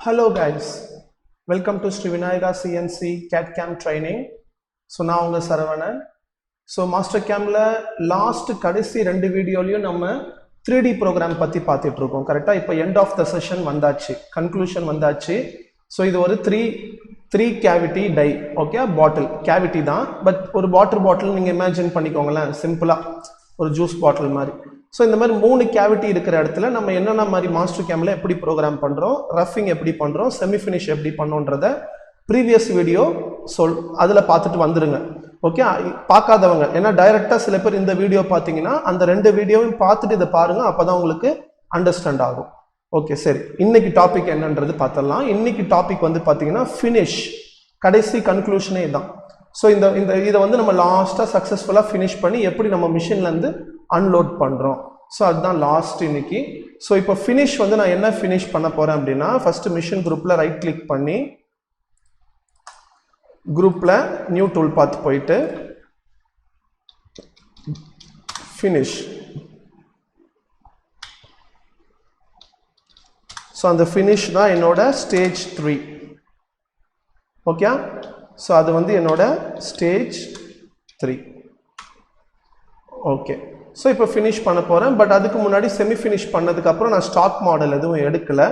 Hello guys, welcome to Sri Vinayaka CNC CAD CAM training. So now unga Saravanan. So master camல last கடைசி ரெண்டு வீடியோலயும் நம்ம 3D program பத்தி பார்த்துட்டு இருக்கோம். கரெக்ட்டா இப்போ end of the session வந்தாச்சு, conclusion வந்தாச்சு. So இது ஒரு 3 cavity die, ஓகே, பாட்டில் cavity தான், பட் ஒரு பாட்டில் நீங்க இமேஜின் பண்ணிக்கோங்களேன், சிம்பிளா ஒரு ஜூஸ் பாட்டில் மாதிரி. ஸோ இந்த மாதிரி 3 கேவிட்டி இருக்கிற இடத்துல நம்ம என்னென்ன மாதிரி மாஸ்டர் கேமில் எப்படி ப்ரோக்ராம் பண்ணுறோம், ரஃபிங் எப்படி பண்ணுறோம், செமி ஃபினிஷ் எப்படி பண்ணோன்றத ப்ரீவியஸ் வீடியோ அதில் பார்த்துட்டு வந்துடுங்க. ஓகே, பார்க்காதவங்க, ஏன்னா டைரெக்டாக சில பேர் இந்த வீடியோ பார்த்தீங்கன்னா அந்த 2 வீடியோவையும் பார்த்துட்டு இதை பாருங்கள், அப்போ தான் உங்களுக்கு அண்டர்ஸ்டாண்ட் ஆகும். ஓகே, சரி, இன்னைக்கு டாபிக் என்னன்றது பார்த்துடலாம். இன்னைக்கு டாபிக் வந்து பார்த்தீங்கன்னா ஃபினிஷ், கடைசி கன்க்ளூஷனே தான். ஸோ இதை வந்து நம்ம லாஸ்ட்டாக சக்ஸஸ்ஃபுல்லாக ஃபினிஷ் பண்ணி எப்படி நம்ம மிஷின்லேருந்து அன்லோட் பண்ணுறோம். ஸோ அதுதான் லாஸ்ட் இன்னைக்கு. ஸோ இப்போ ஃபினிஷ் வந்து நான் என்ன ஃபினிஷ் பண்ண போகிறேன் அப்படின்னா, ஃபஸ்ட்டு மிஷின் குரூப்பில் ரைட் கிளிக் பண்ணி குரூப்பில் நியூ டூல் பாத் போயிட்டு ஃபினிஷ். ஸோ அந்த ஃபினிஷ் தான் என்னோட ஸ்டேஜ் 3. ஓகே, ஸோ அது வந்து என்னோட ஸ்டேஜ் 3. ஓகே, ஸோ இப்போ ஃபினிஷ் பண்ண போகிறேன். பட் அதுக்கு முன்னாடி செமி ஃபினிஷ் பண்ணதுக்கப்புறம் நான் ஸ்டாக் மாடல் எதுவும் எடுக்கலை.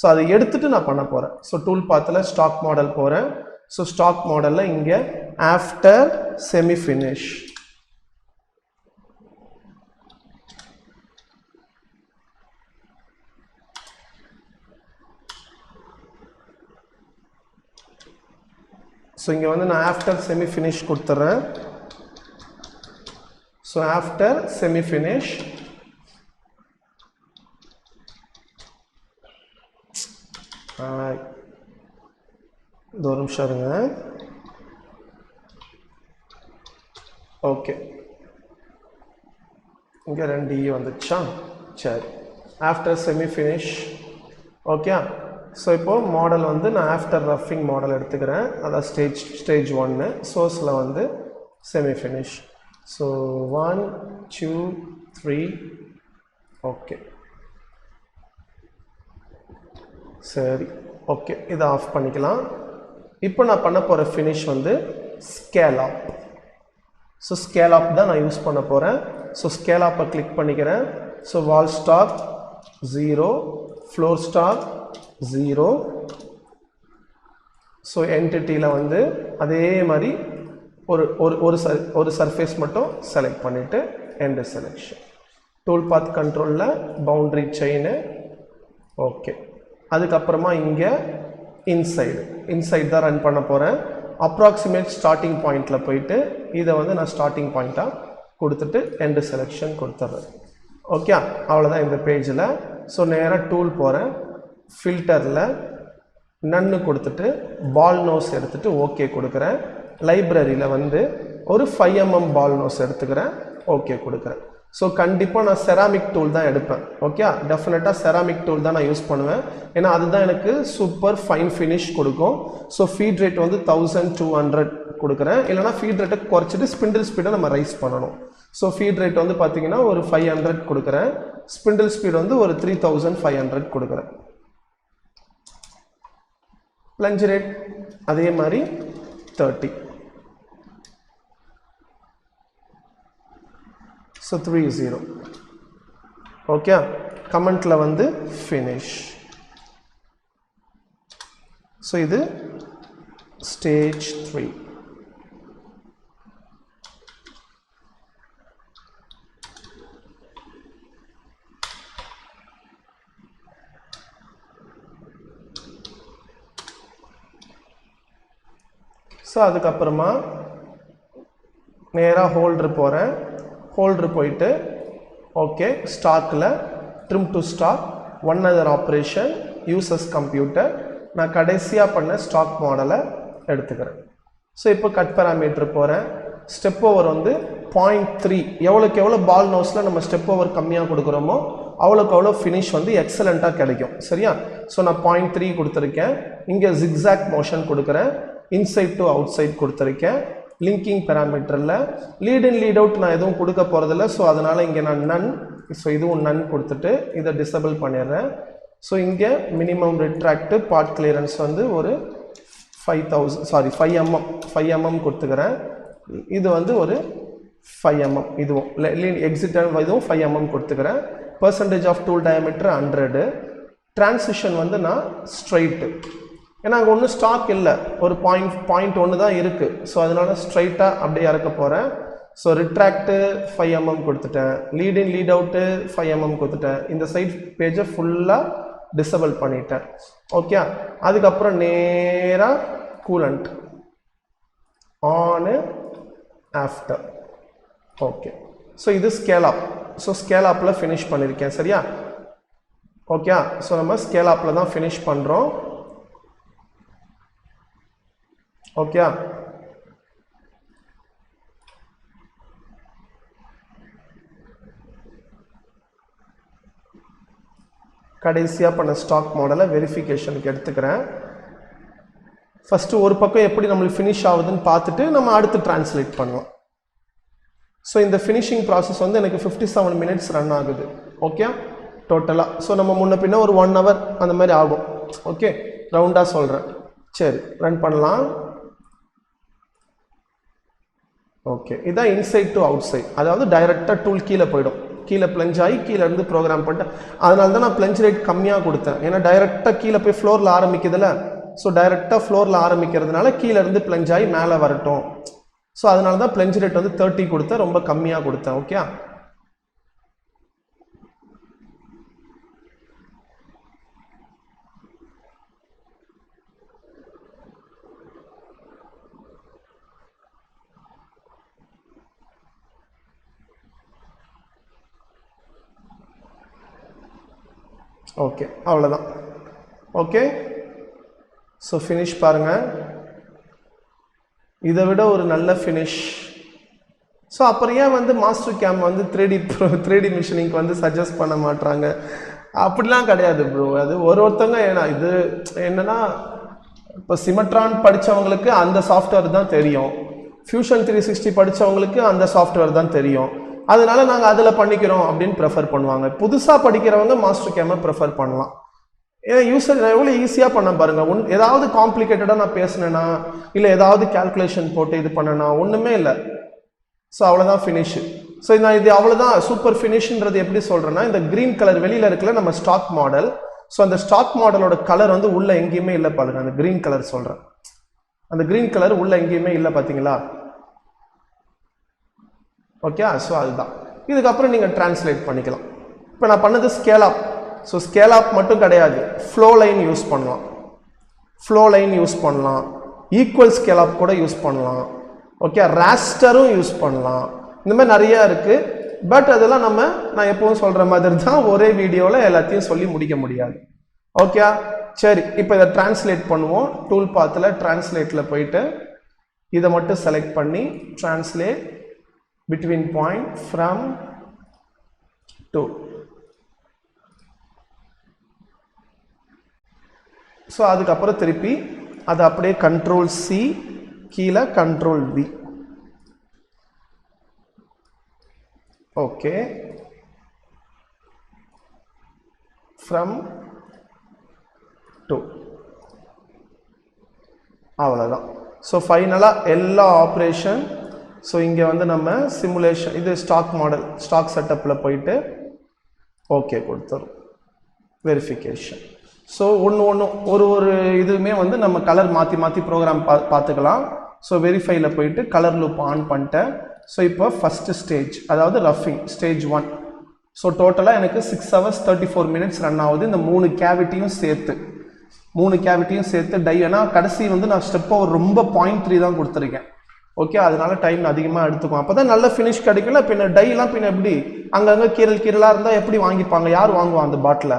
ஸோ அதை எடுத்துகிட்டு நான் பண்ண போகிறேன். ஸோ டூல் பாத்தில் ஸ்டாக் மாடல் போகிறேன். ஸோ ஸ்டாக் மாடலில் இங்கே ஆஃப்டர் செமி ஃபினிஷ். ஸோ இங்கே வந்து நான் ஆஃப்டர் செமி ஃபினிஷ் கொடுத்துட்றேன். ஸோ ஆஃப்டர் செமி ஃபினிஷ் இது ஒரு நிமிஷம் இருங்க. ஓகே, இங்கே 2 வந்துச்சா? சரி, after semi finish. Okay, so இப்போது மாடல் வந்து நான் ஆஃப்டர் ரஃபிங் மாடல் எடுத்துக்கிறேன். அதான் ஸ்டேஜ் 1. சோர்ஸில் வந்து செமி ஃபினிஷ். ஸோ 1 2 3. ஓகே, சரி, ஓகே, இதை ஆஃப் பண்ணிக்கலாம். இப்போ நான் பண்ண போகிற ஃபினிஷ் வந்து scale up. So scale up தான் நான் யூஸ் பண்ண போகிறேன். ஸோ ஸ்கேல் அப்பை கிளிக் பண்ணிக்கிறேன். So wall stock 0, floor stock 0. So என்டிட்டியில் வந்து அதே மாதிரி ஒரு சர்ஃபேஸ் மட்டும் செலக்ட் பண்ணிவிட்டு எண்ட் செலெக்ஷன். டூல் பாத் கண்ட்ரோலில் பவுண்ட்ரி செயின். ஓகே, அதுக்கப்புறமா இங்கே இன்சைடு தான் ரன் பண்ண போகிறேன். அப்ராக்சிமேட் ஸ்டார்டிங் பாயிண்டில் போயிட்டு இதை வந்து நான் ஸ்டார்டிங் பாயிண்ட்டாக கொடுத்துட்டு எண்டு செலெக்ஷன் கொடுத்துட்றேன். ஓகே, அவ்வளோதான் இந்த பேஜில். ஸோ நேராக டூல் போகிறேன். ஃபில்டரில் நன்னு கொடுத்துட்டு பால் நோஸ் எடுத்துகிட்டு ஓகே கொடுக்குறேன். லைப்ரரியில் வந்து ஒரு 5 mm பால் நோஸ் எடுத்துக்கிறேன், ஓகே கொடுக்குறேன். ஸோ கண்டிப்பாக நான் செராமிக் டூல் தான் எடுப்பேன். ஓகே, டெஃபினட்டாக செராமிக் டூல் தான் நான் யூஸ் பண்ணுவேன், ஏன்னா அதுதான் எனக்கு சூப்பர் ஃபைன் ஃபினிஷ் கொடுக்கும். ஸோ ஃபீட் ரேட் வந்து 1200 கொடுக்குறேன். இல்லைனா ஃபீட் ரேட்டை குறைச்சிட்டு ஸ்பிண்டில் ஸ்பீடை நம்ம ரைஸ் பண்ணணும். ஸோ ஃபீட் ரேட் வந்து பார்த்தீங்கன்னா ஒரு 500 கொடுக்குறேன். ஸ்பிண்டில் ஸ்பீட் வந்து ஒரு 3500 கொடுக்குறேன். பிளஞ்ச் ரேட் அதே மாதிரி 30. ஸோ 30. ஓகே, கமெண்ட்டில் வந்து ஃபினிஷ். ஸோ இது ஸ்டேஜ் 3. ஸோ அதுக்கப்புறமா நேராக ஹோல்டர் போகிறேன். ஹோல்டர் போயிட்டு ஓகே, ஸ்டாக்கில் trim to stock, one other operation, uses computer, நான் கடைசியாக பண்ண ஸ்டாக் மாடலை எடுத்துக்கிறேன். ஸோ இப்போ கட் பேராமீட்டர் போகிறேன். ஸ்டெப் ஓவர் வந்து 0.3. எவ்வளோக்கு எவ்வளோ பால் நோஸில் நம்ம ஸ்டெப் ஓவர் கம்மியாக கொடுக்குறோமோ அவ்வளோக்கு அவ்வளோ ஃபினிஷ் வந்து எக்ஸலண்ட்டாக கிடைக்கும். சரியா? ஸோ நான் 0.3 கொடுத்துருக்கேன். இங்கே ஜிக்ஸாக் மோஷன் கொடுக்குறேன். இன்சைட் டு அவுட் சைட் கொடுத்துருக்கேன். லிங்கிங் பேராமீட்டரில் லீட் இன் லீட் அவுட் நான் எதுவும் கொடுக்க போகிறதில்ல. ஸோ அதனால் இங்கே நான் நன், ஸோ இதுவும் நன் கொடுத்துட்டு இதை டிசபிள் பண்ணிடுறேன். ஸோ இங்கே மினிமம் ரிட்ராக்ட் பார்ட் கிளியரன்ஸ் வந்து ஒரு 5 mm கொடுத்துக்கிறேன். இது வந்து ஒரு 5 mm, இதுவும் எக்ஸிட் இதுவும் 5 mm கொடுத்துக்கிறேன். Percentage of tool diameter 100. Transition வந்து நான் ஸ்ட்ரைட்டு, ஏன்னா அங்கே ஒன்றும் ஸ்டாக் இல்லை, ஒரு பாயிண்ட் ஒன்று தான் இருக்குது. ஸோ அதனால ஸ்ட்ரைட்டாக அப்படியே இறக்க போகிறேன். ஸோ ரிட்ராக்டு 5 mm கொடுத்துட்டேன், lead in lead out 5 mm கொடுத்துட்டேன். இந்த சைட் பேஜை ஃபுல்லாக டிசபிள் பண்ணிட்டேன். ஓகே, அதுக்கப்புறம் நேராக கூலண்ட் ஆனு ஆஃப்டர். ஓகே, ஸோ இது ஸ்கேல் அப். ஸோ ஸ்கேல் அப்பில் ஃபினிஷ் பண்ணியிருக்கேன். சரியா? ஓகே, ஸோ நம்ம ஸ்கேல் அப்பில் தான் ஃபினிஷ் பண்ணுறோம். ஓகே, கடைசியாக பண்ண ஸ்டாக் மாடலை வெரிஃபிகேஷனுக்கு எடுத்துக்கிறேன். ஃபஸ்ட்டு ஒரு பக்கம் எப்படி நம்மளுக்கு ஃபினிஷ் ஆகுதுன்னு பார்த்துட்டு நம்ம அடுத்து டிரான்ஸ்லேட் பண்ணலாம். ஸோ இந்த ஃபினிஷிங் ப்ராசஸ் வந்து எனக்கு 57 minutes ரன் ஆகுது. ஓகே, டோட்டலாக. ஸோ நம்ம முன்ன பின்ன ஒரு 1 hour அந்த மாதிரி ஆகும். ஓகே, ரவுண்டாக சொல்கிறேன். சரி, ரன் பண்ணலாம். ஓகே, இதான் இன்சைட் டு அவுட் சைட், அதாவது டைரெக்டாக டூல் கீழே போயிடும், கீழே பிளஞ்ச் ஆகி கீழே இருந்து ப்ரோக்ராம் பண்ணிட்டேன். அதனால தான் நான் பிளஞ்ச் ரேட் கம்மியாக கொடுத்தேன், ஏன்னா டைரெக்டாக கீழே போய் ஃப்ளோரில் ஆரம்பிக்குதுல்ல. ஸோ டைரெக்டாக ஃப்ளோரில் ஆரம்பிக்கிறதுனால கீழே இருந்து பிளஞ்ச் ஆகி மேலே வரட்டும். ஸோ அதனால தான் பிளஞ்ச் ரேட் வந்து 30 கொடுத்தேன், ரொம்ப கம்மியாக கொடுத்தேன். ஓகே, ஓகே, அவ்வளோதான். ஓகே, ஸோ ஃபினிஷ் பாருங்கள், இதை விட ஒரு நல்ல ஃபினிஷ். ஸோ அப்புறம் ஏன் வந்து மாஸ்டர் கேம் வந்து 3D மிஷினிங்க்கு வந்து சஜஸ்ட் பண்ண மாட்டாங்க? அப்படிலாம் கிடையாது ப்ரோ. அது ஒருத்தவங்க ஏன்னா இது என்னன்னா, இப்போ சிமெட்ரான் படித்தவங்களுக்கு அந்த சாஃப்ட்வேர் தான் தெரியும், ஃபியூஷன் 360 படித்தவங்களுக்கு அந்த சாஃப்ட்வேர் தான் தெரியும். அதனால நாங்கள் அதில் பண்ணிக்கிறோம் அப்படின்னு ப்ரெஃபர் பண்ணுவாங்க. புதுசாக படிக்கிறவங்க மாஸ்டர் கேமை ப்ரெஃபர் பண்ணலாம். ஏன்னா யூசர் எவ்வளோ ஈஸியாக பண்ண பாருங்கள். ஏதாவது காம்ப்ளிகேட்டடாக நான் பேசினேன்னா இல்லை ஏதாவது கேல்குலேஷன் போட்டு இது பண்ணேன்னா ஒன்றுமே இல்லை. ஸோ அவ்வளோதான் ஃபினிஷு. ஸோ நான் இது அவ்வளோதான் சூப்பர் ஃபினிஷ்ன்றது எப்படி சொல்கிறேன்னா, இந்த க்ரீன் கலர் வெளியில் இருக்கல நம்ம ஸ்டாக் மாடல். ஸோ அந்த ஸ்டாக் மாடலோட கலர் வந்து உள்ளே எங்கேயுமே இல்லை பாருங்க. அந்த க்ரீன் கலர் சொல்கிறேன், அந்த க்ரீன் கலர் உள்ளே எங்கேயுமே இல்லை, பார்த்தீங்களா? ஓகே, ஸோ அதுதான். இதுக்கப்புறம் நீங்கள் டிரான்ஸ்லேட் பண்ணிக்கலாம். இப்போ நான் பண்ணது ஸ்கேல் அப். ஸோ ஸ்கேல் அப் மட்டும் கிடையாது, ஃப்ளோ லைன் யூஸ் பண்ணலாம், ஃப்ளோ லைன் யூஸ் பண்ணலாம், ஈக்குவல் ஸ்கேல் அப் கூட யூஸ் பண்ணலாம். ஓகே, ராஸ்டரும் யூஸ் பண்ணலாம். இந்த மாதிரி நிறையா இருக்குது. பட் அதெல்லாம் நான் எப்பவும் சொல்கிற மாதிரி தான், ஒரே வீடியோவில் எல்லாத்தையும் சொல்லி முடிக்க முடியாது. ஓகே, சரி, இப்போ இதை டிரான்ஸ்லேட் பண்ணுவோம். டூல் பாத்தில் டிரான்ஸ்லேட்டில் போயிட்டு இதை மட்டும் செலக்ட் பண்ணி translate between point from to. So அதுக்கப்புறம் திருப்பி அது அப்படியே கண்ட்ரோல் சி, கீழே control V. Okay, from to, அவ்வளோதான். ஸோ ஃபைனலாக எல்லா ஆப்ரேஷன். ஸோ இங்கே வந்து நம்ம சிமுலேஷன், இது ஸ்டாக் மாடல், ஸ்டாக் செட்டப்பில் போயிட்டு ஓகே கொடுத்துரும், வெரிஃபிகேஷன். ஸோ ஒரு இதுவுமே வந்து நம்ம கலர் மாற்றி மாற்றி ப்ரோக்ராம் பார்த்துக்கலாம். ஸோ வெரிஃபைல போயிட்டு கலர் லூப் ஆன் பண்ணிட்டேன். ஸோ இப்போ ஃபஸ்ட்டு ஸ்டேஜ், அதாவது ரஃபிங் ஸ்டேஜ் 1. ஸோ டோட்டலாக எனக்கு 6 hours 34 minutes ரன் ஆகுது. இந்த 3 கேவிட்டியும் சேர்த்து டை, ஏன்னா கடைசி வந்து நான் ஸ்டெப் ஓவர் ரொம்ப 0.3 தான் கொடுத்துருக்கேன். ஓகே, அதனால டைம் அதிகமாக எடுத்துக்கும். அப்போ தான் நல்ல ஃபினிஷ் கிடைக்கல. பின்ன டைலாம் பின்ன எப்படி அங்கங்கே கீரலாக இருந்தால் எப்படி வாங்கிப்பாங்க? யார் வாங்குவான் அந்த பாட்டில்?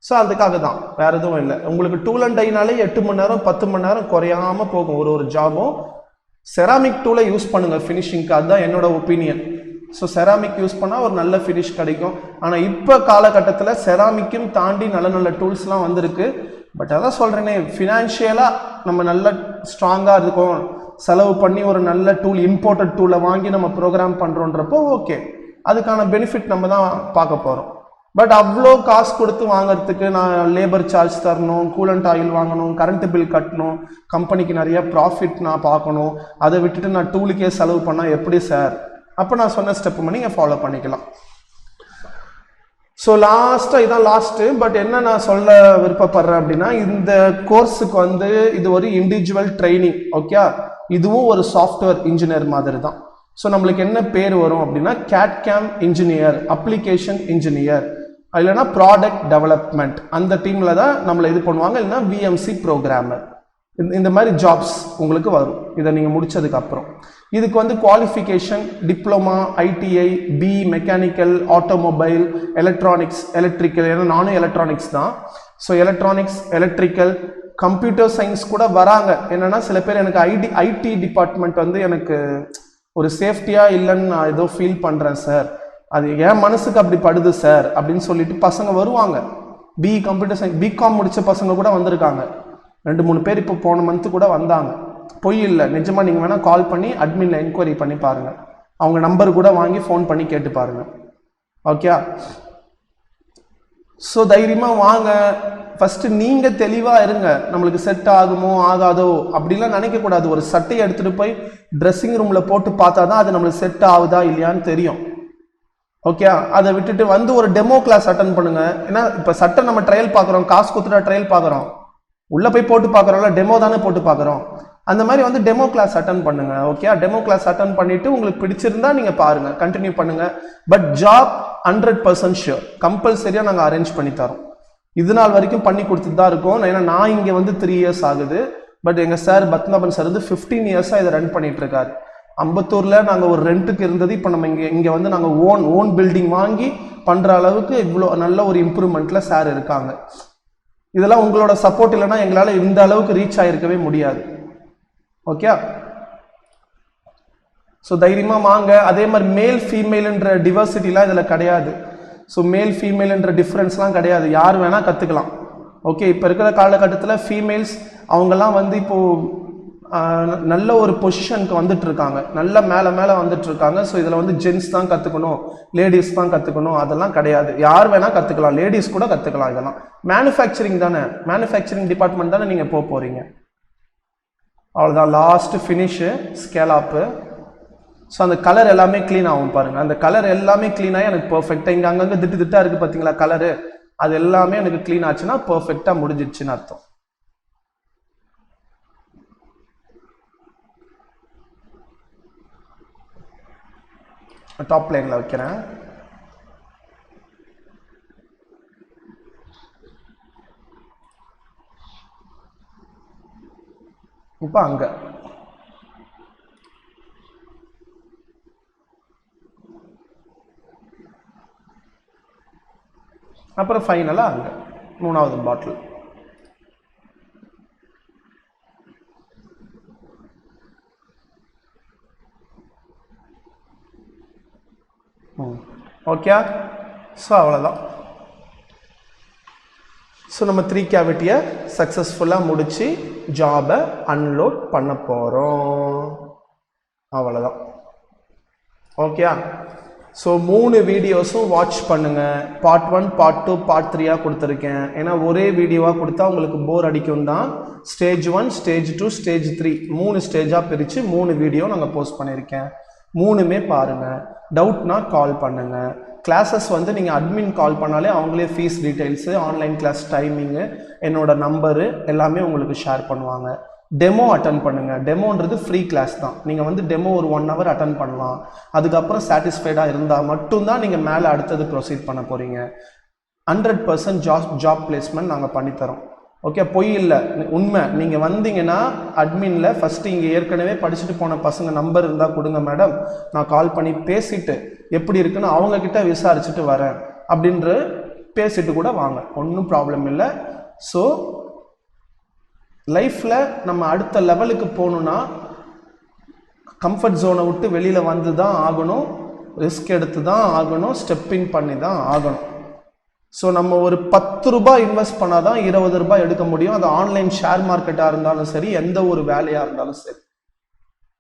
ஸோ அதுக்காக தான், வேறு எதுவும் இல்லை. உங்களுக்கு டூல் அண்ட் டைனாலே 8 மணி நேரம் 10 மணி நேரம் குறையாமல் போகும் ஒரு ஜாபும். செராமிக் டூலை யூஸ் பண்ணுங்கள் ஃபினிஷிங்க்கு, அதுதான் என்னோட ஒப்பீனியன். ஸோ செராமிக் யூஸ் பண்ணால் ஒரு நல்ல ஃபினிஷ் கிடைக்கும். ஆனால் இப்போ காலகட்டத்தில் செராமிக்கும் தாண்டி நல்ல நல்ல டூல்ஸ்லாம் வந்திருக்கு. பட் அதான் சொல்கிறேனே, ஃபினான்ஷியலாக நம்ம நல்ல ஸ்ட்ராங்காக இருக்கும், செலவு பண்ணி ஒரு நல்ல டூல், இம்போர்ட்டட் டூலை வாங்கி நம்ம ப்ரோக்ராம் பண்ணுறோன்றப்போ ஓகே, அதுக்கான பெனிஃபிட் நம்ம தான் பார்க்க போகிறோம். பட் அவ்வளோ காசு கொடுத்து வாங்குறதுக்கு நான் லேபர் சார்ஜ் தரணும், கூலண்ட் ஆயில் வாங்கணும், கரண்ட் பில் கட்டணும், கம்பெனிக்கு நிறைய ப்ராஃபிட் நான் பார்க்கணும், அதை விட்டுட்டு நான் டூலுக்கே செலவு பண்ணால் எப்படி சார்? அப்போ நான் சொன்ன ஸ்டெப் நீங்கள் ஃபாலோ பண்ணிக்கலாம். ஸோ லாஸ்ட்டாக இதான் லாஸ்ட்டு. பட் என்ன நான் சொல்ல விருப்பப்படுறேன் அப்படின்னா, இந்த கோர்ஸுக்கு வந்து இது ஒரு இண்டிவிஜுவல் ட்ரைனிங். ஓகே, இதுவும் ஒரு சாஃப்ட்வேர் இன்ஜினியர் மாதிரி தான். ஸோ நம்மளுக்கு என்ன பேர் வரும் அப்படின்னா, CAD/CAM இன்ஜினியர், அப்ளிகேஷன் இன்ஜினியர், இல்லைன்னா ப்ராடக்ட் டெவலப்மெண்ட், அந்த டீமில் தான் நம்மளை இது பண்ணுவாங்க. இல்லைன்னா VMC ப்ரோக்ராமர். இந்த மாதிரி ஜாப்ஸ் உங்களுக்கு வரும் இதை நீங்கள் முடிச்சதுக்கு அப்புறம். இதுக்கு வந்து qualification diploma, ITI, BE mechanical, automobile, electronics, electrical, ஏன்னா நானும் எலக்ட்ரானிக்ஸ் தான். So electronics, electrical, computer science கூட வராங்க. என்னன்னா சில பேர் எனக்கு ஐடி டிபார்ட்மெண்ட் வந்து எனக்கு ஒரு சேஃப்டியாக இல்லைன்னு நான் ஏதோ ஃபீல் பண்ணுறேன் சார், அது என் மனசுக்கு அப்படி படுது சார் அப்படின்னு சொல்லிட்டு பசங்க வருவாங்க. BE கம்ப்யூட்டர் சயின்ஸ், BCom முடித்த பசங்க கூட வந்திருக்காங்க. 2-3 பேர் இப்போ போன மந்த்து கூட வந்தாங்க. பொய் இல்லை, நிஜமாக நீங்கள் வேணால் கால் பண்ணி அட்மினில் என்கொயரி பண்ணி பாருங்கள். அவங்க நம்பர் கூட வாங்கி ஃபோன் பண்ணி கேட்டு பாருங்கள். ஓகே, ஸோ தைரியமாக வாங்க. ஃபஸ்ட்டு நீங்கள் தெளிவாக இருங்க. நம்மளுக்கு செட் ஆகுமோ ஆகாதோ அப்படிலாம் நினைக்கக்கூடாது. ஒரு சட்டையை எடுத்துகிட்டு போய் ட்ரெஸ்ஸிங் ரூமில் போட்டு பார்த்தா தான் அது நம்மளுக்கு செட் ஆகுதா இல்லையான்னு தெரியும். ஓகே, அதை விட்டுட்டு வந்து ஒரு டெமோ கிளாஸ் அட்டன் பண்ணுங்க. ஏன்னா இப்போ சட்டை நம்ம ட்ரையல் பார்க்குறோம், காசு கொடுத்துட்டா ட்ரையல் பார்க்குறோம், உள்ளே போய் போட்டு பார்க்குறோம்ல, டெமோ தானே போட்டு பார்க்குறோம். அந்த மாதிரி வந்து டெமோ கிளாஸ் அட்டன் பண்ணுங்க. ஓகே, டெமோ கிளாஸ் அட்டன் பண்ணிட்டு உங்களுக்கு பிடிச்சிருந்தா நீங்கள் பாருங்க, கண்டினியூ பண்ணுங்க. பட் ஜாப் 100% ஷியோர், கம்பல்சரியாக நாங்கள் அரேஞ்ச் பண்ணி தரோம். இது நாள் வரைக்கும் பண்ணி கொடுத்துட்டு தான் இருக்கோம். ஏன்னா நான் இங்கே வந்து 3 இயர்ஸ் ஆகுது. பட் எங்கள் சார் பத்மநாபன் சார் வந்து 15 இயர்ஸாக இதை ரன் பண்ணிட்டு இருக்காரு. அம்பத்தூரில் நாங்கள் ஒரு ரெண்ட்டுக்கு இருந்தது, இப்போ நம்ம இங்கே வந்து நாங்கள் ஓன் பில்டிங் வாங்கி பண்ணுற அளவுக்கு இவ்வளோ நல்ல ஒரு இம்ப்ரூவ்மெண்ட்டில் சார் இருக்காங்க. இதெல்லாம் உங்களோட சப்போர்ட் இல்லைன்னா எங்களால் இந்த அளவுக்கு ரீச் ஆகிருக்கவே முடியாது. ஓகே, ஸோ தைரியமாக வாங்க. அதே மாதிரி மேல் ஃபீமேல்ன்ற டிவர்சிட்டிலாம் இதில் கிடையாது. ஸோ மேல் ஃபீமேல்ன்ற டிஃப்ரென்ஸ்லாம் கிடையாது, யார் வேணால் கற்றுக்கலாம். ஓகே, இப்போ இருக்கிற காலகட்டத்தில் ஃபீமேல்ஸ் அவங்கெல்லாம் வந்து இப்போது நல்ல ஒரு பொசிஷனுக்கு வந்துட்டு இருக்காங்க, நல்ல மேலே வந்துட்டு இருக்காங்க. ஸோ இதில் வந்து ஜென்ஸ் தான் கற்றுக்கணும், லேடிஸ் தான் கற்றுக்கணும் அதெல்லாம் கிடையாது, யார் வேணால் கற்றுக்கலாம், லேடிஸ் கூட கற்றுக்கலாம். இதெல்லாம் மேனுஃபேக்சரிங் தானே, மேனுஃபேக்சரிங் டிபார்ட்மெண்ட் தானே நீங்கள் போகிறீங்க. அவ்வளோதான், லாஸ்ட்டு ஃபினிஷு ஸ்கேலாப்பு. ஸோ அந்த கலர் எல்லாமே க்ளீன் ஆகும் பாருங்கள். அந்த கலர் எல்லாமே க்ளீனாகி எனக்கு பர்ஃபெக்டாக இங்கே அங்கங்கே திட்டாக இருக்குது பார்த்தீங்களா கலரு, அது எல்லாமே எனக்கு க்ளீன் ஆச்சுன்னா பர்ஃபெக்டாக முடிஞ்சிடுச்சுன்னு அர்த்தம். டாப் லைனில் வைக்கிறேன். இப்போ அங்கே அப்புறம் ஃபைனலாக அங்கே 3வது பாட்டில். ஓகே, ஸோ அவ்வளோதான். ஸோ நம்ம 3 கேவிட்டியை சக்ஸஸ்ஃபுல்லாக முடித்து ஜாபை அன்லோட் பண்ண போகிறோம். அவ்வளோதான். ஓகே, ஸோ 3 வீடியோஸும் வாட்ச் பண்ணுங்கள். பார்ட் 1, பார்ட் 2, பார்ட் 3 கொடுத்துருக்கேன். ஏன்னா ஒரே வீடியோவாக கொடுத்தா உங்களுக்கு போர் அடிக்கும் தான். ஸ்டேஜ் 1, ஸ்டேஜ் 2, ஸ்டேஜ் 3 3 ஸ்டேஜாக பிரித்து 3 வீடியோ நாங்கள் போஸ்ட் பண்ணியிருக்கேன். 3மே பாருங்கள். டவுட்னா கால் பண்ணுங்கள். கிளாஸஸ் வந்து நீங்கள் அட்மின் கால் பண்ணாலே அவங்களே fees details, online class timing, என்னோட நம்பரு எல்லாமே உங்களுக்கு ஷேர் பண்ணுவாங்க. டெமோ அட்டன் பண்ணுங்கள். டெமோன்றது ஃப்ரீ கிளாஸ் தான். நீங்கள் வந்து டெமோ ஒரு 1 hour அட்டன் பண்ணலாம். அதுக்கப்புறம் சாட்டிஸ்ஃபைடாக இருந்தால் மட்டும்தான் நீங்கள் மேலே அடுத்தது ப்ரொசீட் பண்ண போகிறீங்க. 100% ஜாப் பிளேஸ்மெண்ட் நாங்கள் பண்ணித்தரோம். ஓகே, பொய் இல்லை, உண்மை. நீங்கள் வந்தீங்கன்னா அட்மினில் ஃபஸ்ட்டு இங்கே ஏற்கனவே படிச்சுட்டு போன பசங்க நம்பர் இருந்தால் கொடுங்க மேடம், நான் கால் பண்ணி பேசிட்டு எப்படி இருக்குன்னு அவங்கக்கிட்ட விசாரிச்சுட்டு வரேன் அப்படின்ற பேசிட்டு கூட வாங்க, ஒன்றும் ப்ராப்ளம் இல்லை. ஸோ லைஃப்பில் நம்ம அடுத்த லெவலுக்கு போகணுன்னா கம்ஃபர்ட் ஜோனை விட்டு வெளியில் வந்து தான் ஆகணும், ரிஸ்க் எடுத்து தான் ஆகணும், ஸ்டெப்பிங் பண்ணி தான் ஆகணும். ஸோ நம்ம ஒரு 10 ரூபாய் இன்வெஸ்ட் பண்ணால் தான் 20 ரூபாய் எடுக்க முடியும். அது ஆன்லைன் ஷேர் மார்க்கெட்டாக இருந்தாலும் சரி, எந்த ஒரு வேலையாக இருந்தாலும் சரி.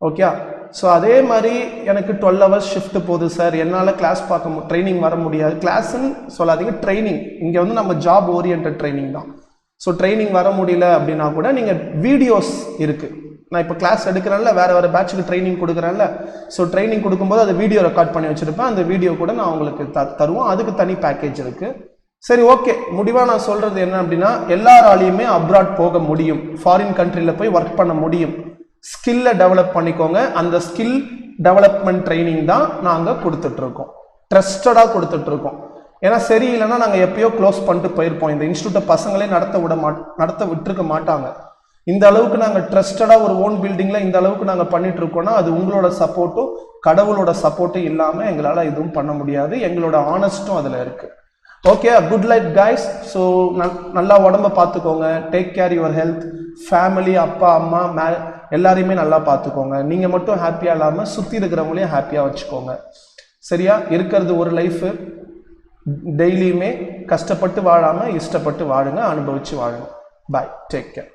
ஓகே. ஸோ அதே மாதிரி எனக்கு 12 hours ஷிஃப்ட் போகுது சார், என்னால் கிளாஸ் பார்க்க ட்ரைனிங் வர முடியாது. கிளாஸ்ன்னு சொல்லாதீங்க, ட்ரைனிங். இங்கே வந்து நம்ம ஜாப் ஓரியன்ட் ட்ரைனிங் தான். ஸோ ட்ரைனிங் வர முடியல அப்படின்னா கூட நீங்கள் வீடியோஸ் இருக்குது. நான் இப்போ கிளாஸ் எடுக்கிறேன்ல, வேறு பேட்சுக்கு ட்ரைனிங் கொடுக்குறேன்ல, ஸோ ட்ரைனிங் கொடுக்கும்போது அதை வீடியோ ரெக்கார்ட் பண்ணி வச்சுருப்பேன். அந்த வீடியோ கூட நான் உங்களுக்கு தருவோம். அதுக்கு தனி பேக்கேஜ் இருக்குது. சரி, ஓகே. முடிவாக நான் சொல்கிறது என்ன அப்படின்னா, எல்லாராலையுமே அப்ராட் போக முடியும், ஃபாரின் கண்ட்ரியில் போய் ஒர்க் பண்ண முடியும். ஸ்கில்லை டெவலப் பண்ணிக்கோங்க. அந்த ஸ்கில் டெவலப்மெண்ட் ட்ரைனிங் தான் நாங்கள் கொடுத்துட்ருக்கோம், ட்ரஸ்டடாக கொடுத்துட்ருக்கோம். ஏன்னா சரியில்லைன்னா நாங்கள் எப்பயோ க்ளோஸ் பண்ணிட்டு போயிருப்போம். இந்த இன்ஸ்டியூட்டை பசங்களே நடத்த விட்டுருக்க மாட்டாங்க. இந்த அளவுக்கு நாங்கள் ட்ரஸ்டடாக ஒரு ஓன் பில்டிங்கில் இந்த அளவுக்கு நாங்கள் பண்ணிட்டு இருக்கோம்னா அது உங்களோட சப்போர்ட்டும் கடவுளோட சப்போர்ட்டும் இல்லாமல் எங்களால் எதுவும் பண்ண முடியாது. எங்களோட ஆனஸ்ட்டும் அதில் இருக்குது. Okay, good life guys. So நல்லா உடம்ப பார்த்துக்கோங்க. Take care your health. Family, அப்பா அம்மா எல்லாரையுமே நல்லா பார்த்துக்கோங்க. நீங்கள் மட்டும் ஹாப்பியாக இல்லாமல் சுற்றி இருக்கிறவங்களையும் ஹாப்பியாக வச்சுக்கோங்க. சரியா? இருக்கிறது ஒரு லைஃபு. டெய்லியுமே கஷ்டப்பட்டு வாழாமல் இஷ்டப்பட்டு வாழுங்க, அனுபவித்து வாழுங்க. பாய், டேக் கேர்.